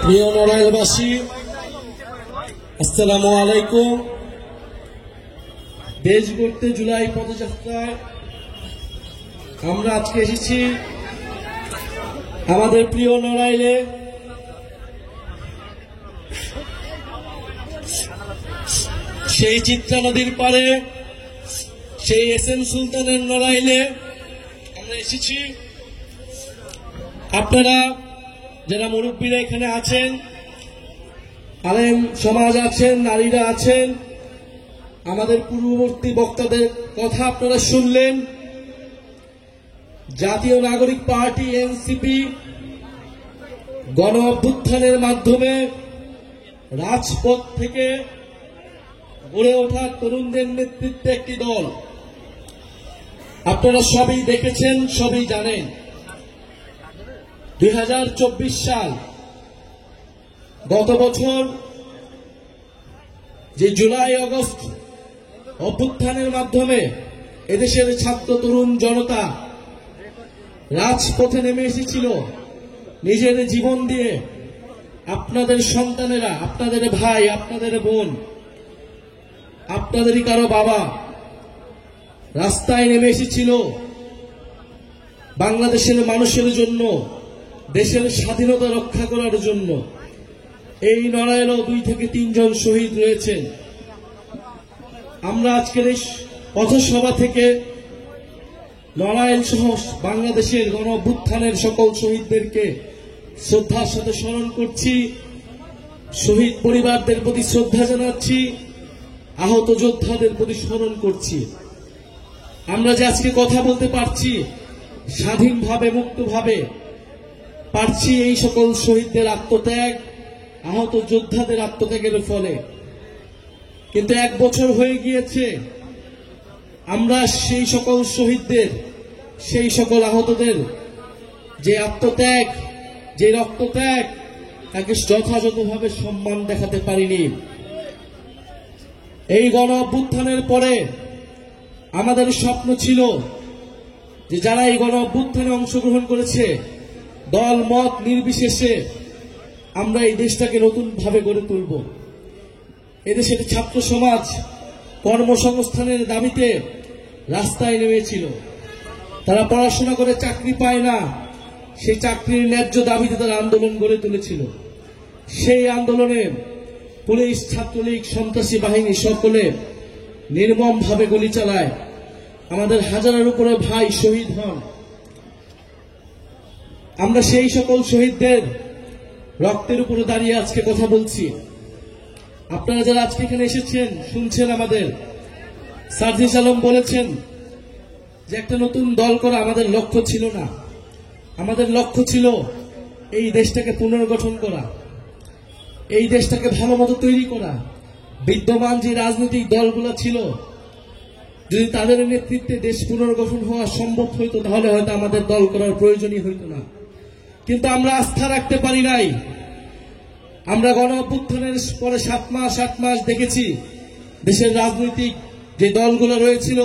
প্রিয় নড়াইলবাসী, আসসালামু আলাইকুম। দেশ গড়তে জুলাই পদযাত্রায় আমরা আজকে এসেছি আমাদের প্রিয় নড়াইলে। সেই চিত্রা নদীর পারে, সেই এসএম সুলতানের নড়াইলে আমরা এসেছি। আপনারা যারা মুরব্বীরা এখানে আছেন, আলেম সমাজ আছেন, নারীরা আছেন, আমাদের পূর্ববর্তী বক্তাদের কথা আপনারা শুনলেন। জাতীয় নাগরিক পার্টি এনসিপি গণ অভ্যুত্থানের মাধ্যমে রাজপথ থেকে গড়ে ওঠা তরুণদের নেতৃত্বে একটি দল। আপনারা সবই দেখেছেন, সবই জানেন। 2024 সাল, গত বছর যে জুলাই আগস্ট অভ্যুত্থানের মাধ্যমে এদেশের ছাত্র তরুণ জনতা রাজপথে নেমে এসেছিল নিজের জীবন দিয়ে। আপনাদের সন্তানেরা, আপনাদের ভাই, আপনাদের বোন, আপনাদেরই কারো বাবা রাস্তায় নেমে এসেছিল বাংলাদেশের মানুষের জন্য, দেশের স্বাধীনতা রক্ষা করার জন্য। এই নড়াইলেও 2 থেকে 3 জন শহীদ রয়েছেন। আমরা আজকের এই পথসভা থেকে নড়াইল সহ বাংলাদেশের গণ অভ্যুত্থানের সকল শহীদদেরকে শ্রদ্ধার সাথে স্মরণ করছি, শহীদ পরিবারদের প্রতি শ্রদ্ধা জানাচ্ছি, আহত যোদ্ধাদের প্রতি স্মরণ করছি। আমরা যে আজকে কথা বলতে পারছি স্বাধীনভাবে, মুক্তভাবে পারছি এই সকল শহীদদের আত্মত্যাগ, আহত যোদ্ধাদের আত্মত্যাগের ফলে। কিন্তু 1 বছর হয়ে গিয়েছে, আমরা সেই সকল শহীদদের, সেই সকল আহতদের যে আত্মত্যাগ, যে রক্তত্যাগ, তাকে যথাযথভাবে সম্মান দেখাতে পারিনি। এই গণ অভ্যুত্থানের পরে আমাদের স্বপ্ন ছিল যে যারা এই গণ অভ্যুত্থানে অংশগ্রহণ করেছে, দল মত নির্বিশেষে আমরা এই দেশটাকে নতুন ভাবে গড়ে তুলব। এদেশের ছাত্র সমাজ কর্মসংস্থানের দাবিতে রাস্তায় নেমেছিল। তারা পড়াশোনা করে চাকরি পায় না, সেই চাকরির ন্যায্য দাবিতে তারা আন্দোলন গড়ে তুলেছিল। সেই আন্দোলনে পুলিশ, ছাত্রলীগ, সন্ত্রাসী বাহিনী সকলে নির্মমভাবে গুলি চালায়। আমাদের হাজারের উপরে ভাই শহীদ হন। আমরা সেই সকল শহীদদের রক্তের উপরে দাঁড়িয়ে আজকে কথা বলছি। আপনারা যারা আজকে এখানে এসেছেন, শুনছেন, আমাদের সার্জিস আলম বলেছেন যে একটা নতুন দল করা আমাদের লক্ষ্য ছিল না। আমাদের লক্ষ্য ছিল এই দেশটাকে পুনর্গঠন করা, এই দেশটাকে ভালো মতো তৈরি করা। বিদ্যমান যে রাজনৈতিক দলগুলো ছিল, যদি তাদের নেতৃত্বে দেশ পুনর্গঠন হওয়া সম্ভব হইতো, তাহলে হয়তো আমাদের দল করার প্রয়োজনই হইতো না। কিন্তু আমরা আস্থা রাখতে পারি নাই। আমরা গণ অভ্যুত্থানের পরে 7 মাস 8 মাস দেখেছি দেশের রাজনৈতিক যে দলগুলো রয়েছিল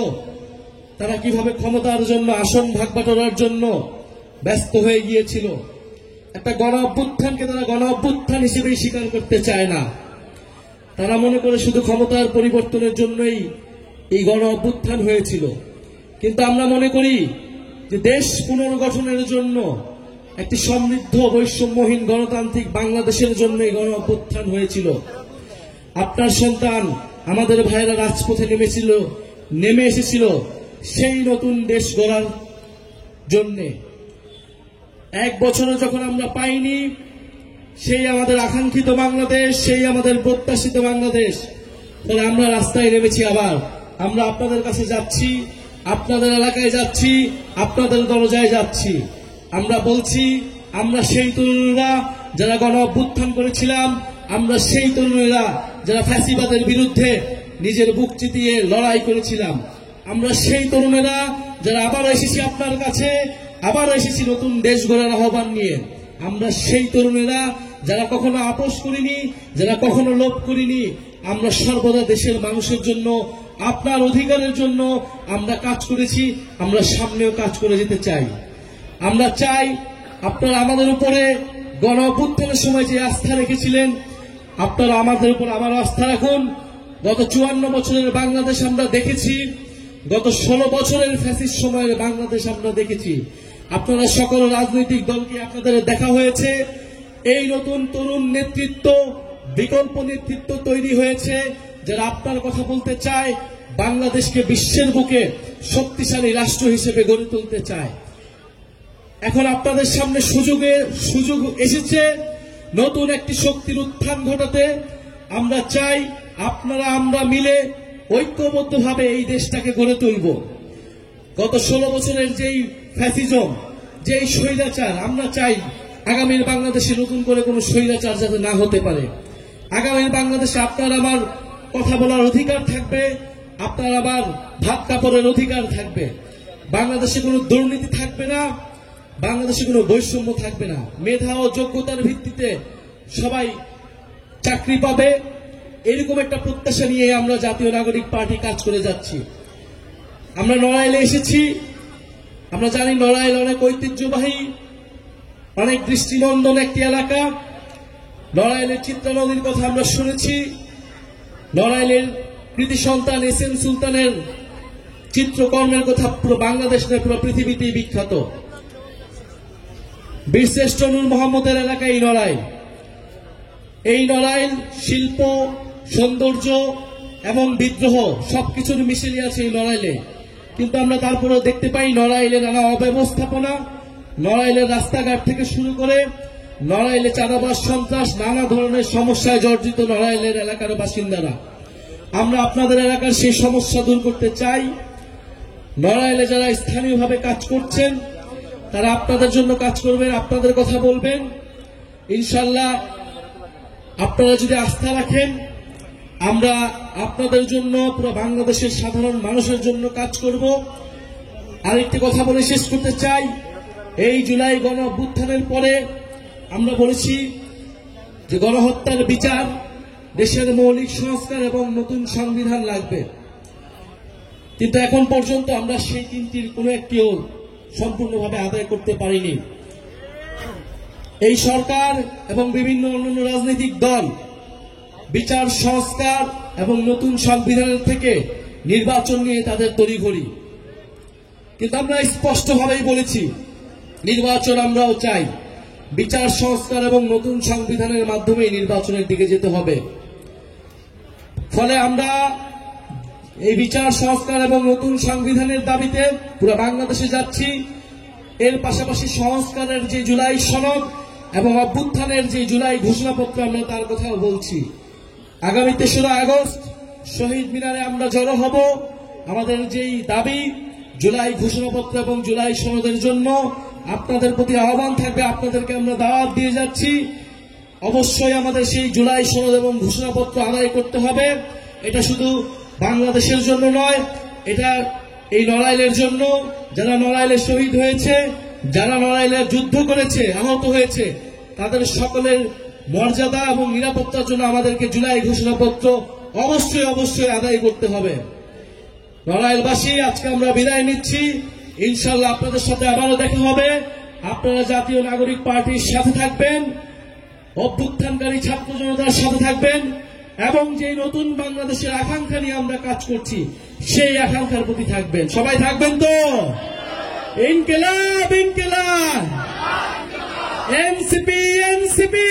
তারা কিভাবে ক্ষমতার জন্য, আসন ভাগ বাটোয়ারার জন্য ব্যস্ত হয়ে গিয়েছিল। একটা গণ অভ্যুত্থানকে তারা গণ অভ্যুত্থান হিসেবেই স্বীকার করতে চায় না। তারা মনে করে শুধু ক্ষমতার পরিবর্তনের জন্যই এই গণ অভ্যুত্থান হয়েছিল। কিন্তু আমরা মনে করি যে দেশ পুনর্গঠনের জন্য, একটি সমৃদ্ধ বৈষম্যহীন গণতান্ত্রিক বাংলাদেশের জন্য এই গণ অভ্যুত্থান হয়েছিল। আপনার সন্তান, আমাদের ভাইয়েরা রাজপথে নেমে এসেছিল সেই নতুন দেশ গড়ার জন্যে। 1 বছরও যখন আমরা পাইনি সেই আমাদের আকাঙ্ক্ষিত বাংলাদেশ, সেই আমাদের প্রত্যাশিত বাংলাদেশ, তাহলে আমরা রাস্তায় নেমেছি। আবার আমরা আপনাদের কাছে যাচ্ছি, আপনাদের এলাকায় যাচ্ছি, আপনাদের দরজায় যাচ্ছি। আমরা বলছি, আমরা সেই তরুণরা যারা গণ অভ্যুত্থান করেছিলাম, আমরা সেই তরুণেরা যারা ফ্যাসিবাদের বিরুদ্ধে নিজের বুক চিতিয়ে লড়াই করেছিলাম, আমরা সেই তরুণেরা যারা আবার এসেছি আপনার কাছে, আবার এসেছি নতুন দেশ গড়ার আহ্বান নিয়ে। আমরা সেই তরুণেরা যারা কখনো আপোষ করিনি, যারা কখনো লোভ করিনি। আমরা সর্বদা দেশের মানুষের জন্য, আপনার অধিকারের জন্য আমরা কাজ করেছি, আমরা সামনেও কাজ করে যেতে চাই। আমরা চাই আপনারা আমাদের উপরে গণ অভ্যুত্থানের সময় যে আস্থা রেখেছিলেন, আপনারা আমাদের উপর আবার আস্থা রাখুন। গত 54 বছরের বাংলাদেশ আমরা দেখেছি, গত 16 বছরের ফ্যাসিস্ট সময়ের বাংলাদেশ আমরা দেখেছি। আপনারা সকল রাজনৈতিক দলকে আপনাদের দেখা হয়েছে। এই নতুন তরুণ নেতৃত্ব, বিকল্প নেতৃত্ব তৈরি হয়েছে, যারা আপনার কথা বলতে চায়, বাংলাদেশকে বিশ্বের বুকে শক্তিশালী রাষ্ট্র হিসেবে গড়ে তুলতে চায়। এখন আপনাদের সামনে সুযোগ এসেছে নতুন একটি শক্তির উত্থান ঘটাতে। আমরা চাই আমরা মিলে ঐক্যবদ্ধভাবে এই দেশটাকে গড়ে তুলব। গত 16 বছরের যেই ফ্যাসিজম, যেই স্বৈরাচার, আমরা চাই আগামীর বাংলাদেশে নতুন করে কোনো স্বৈরাচার যাতে না হতে পারে। আগামীর বাংলাদেশে আপনার আমার কথা বলার অধিকার থাকবে, আপনার আবার ভাত কাপড়ের অধিকার থাকবে। বাংলাদেশে কোনো দুর্নীতি থাকবে না, বাংলাদেশে কোনো বৈষম্য থাকবে না। মেধা ও যোগ্যতার ভিত্তিতে সবাই চাকরি পাবে, এরকম একটা প্রত্যাশা নিয়ে আমরা জাতীয় নাগরিক পার্টি কাজ করে যাচ্ছি। আমরা নড়াইলে এসেছি। আমরা জানি নড়াইল অনেক ঐতিহ্যবাহী, অনেক দৃষ্টিনন্দন একটি এলাকা। নড়াইলের চিত্রা নদীর কথা আমরা শুনেছি। নড়াইলের কৃতি সন্তান এস.এম. সুলতানের চিত্রকর্মের কথা পুরো বাংলাদেশ নয়, পুরো পৃথিবীতেই বিখ্যাত। বীরশ্রেষ্ঠ নূর মোহাম্মদের এলাকা এই নড়াইল। এই নড়াইল শিল্প, সৌন্দর্য এবং বিদ্রোহ সবকিছুর মিশেলি আছে এই নড়াইলে। কিন্তু আমরা তারপরেও দেখতে পাই নড়াইলে নানা অব্যবস্থাপনা, নড়াইলের রাস্তাঘাট থেকে শুরু করে নড়াইলে চাঁদাবাজ, সন্ত্রাস, নানা ধরনের সমস্যায় জর্জরিত নড়াইলের এলাকার বাসিন্দারা। আমরা আপনাদের এলাকার সেই সমস্যা দূর করতে চাই। নড়াইলে যারা স্থানীয়ভাবে কাজ করছেন তারা আপনাদের জন্য কাজ করবেন, আপনাদের কথা বলবেন। ইনশাল্লাহ আপনারা যদি আস্থা রাখেন, আমরা আপনাদের জন্য, পুরো বাংলাদেশের সাধারণ মানুষের জন্য কাজ করব। আরেকটি কথা বলে শেষ করতে চাই, এই জুলাই গণ অভ্যুত্থানের পরে আমরা বলেছি যে গণহত্যার বিচার, দেশের মৌলিক সংস্কার এবং নতুন সংবিধান লাগবে। কিন্তু এখন পর্যন্ত আমরা সেই তিনটির কোনো একটিও সম্পূর্ণভাবে আদায় করতে পারিনি। এই সরকার এবং বিভিন্ন অন্যান্য রাজনৈতিক দল বিচার, সংস্কার এবং নতুন সংবিধানের থেকে নির্বাচন নিয়ে তাদের তড়িঘড়ি। কিন্তু আমরা স্পষ্টভাবেই বলেছি নির্বাচন আমরাও চাই, বিচার, সংস্কার এবং নতুন সংবিধানের মাধ্যমে নির্বাচনের দিকে যেতে হবে। ফলে আমরা এই বিচার, সংস্কার এবং নতুন সংবিধানের দাবিতে পুরো বাংলাদেশে যাচ্ছি। এর পাশাপাশি সংস্কারের যে জুলাই সনদ এবং অভ্যুত্থানের যে জুলাই ঘোষণাপত্র, আমরা তার কথাও বলছি। আগামী 3রা আগস্ট শহীদ মিনারে আমরা জড়ো হব। আমাদের যেই দাবি, জুলাই ঘোষণাপত্র এবং জুলাই সনদের জন্য আপনাদের প্রতি আহ্বান থাকবে, আপনাদেরকে আমরা দাওয়াত দিয়ে যাচ্ছি। অবশ্যই আমাদের সেই জুলাই সনদ এবং ঘোষণাপত্র আদায় করতে হবে। এটা শুধু বাংলাদেশের জন্য নয়, এটা এই নড়াইলের জন্য, যারা নড়াইলে শহীদ হয়েছে, যারা নড়াইলে যুদ্ধ করেছে, আহত হয়েছে, তাদের সকলের মর্যাদা এবং নিরাপত্তার জন্য আমাদেরকে জুলাই ঘোষণাপত্র অবশ্যই আদায় করতে হবে। নড়াইলবাসী, আজকে আমরা বিদায় নিচ্ছি। ইনশাআল্লাহ আপনাদের সাথে আবারও দেখা হবে। আপনারা জাতীয় নাগরিক পার্টির সাথে থাকবেন, অভ্যুত্থানকারী ছাত্র জনতার সাথে থাকবেন এবং যে নতুন বাংলাদেশের আকাঙ্ক্ষা নিয়ে আমরা কাজ করছি সেই আকাঙ্ক্ষার প্রতি থাকবেন। সবাই থাকবেন তো? ইনকিলাব, ইনকিলাব, এনসিপি, এনসিপি,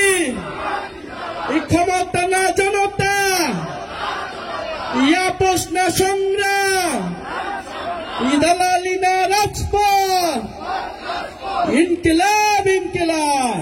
ক্ষমতা না জনতা, আপোষ না সংগ্রাম, দালালি না রাজপথ, ইনকিলাব, ইনকিলাব।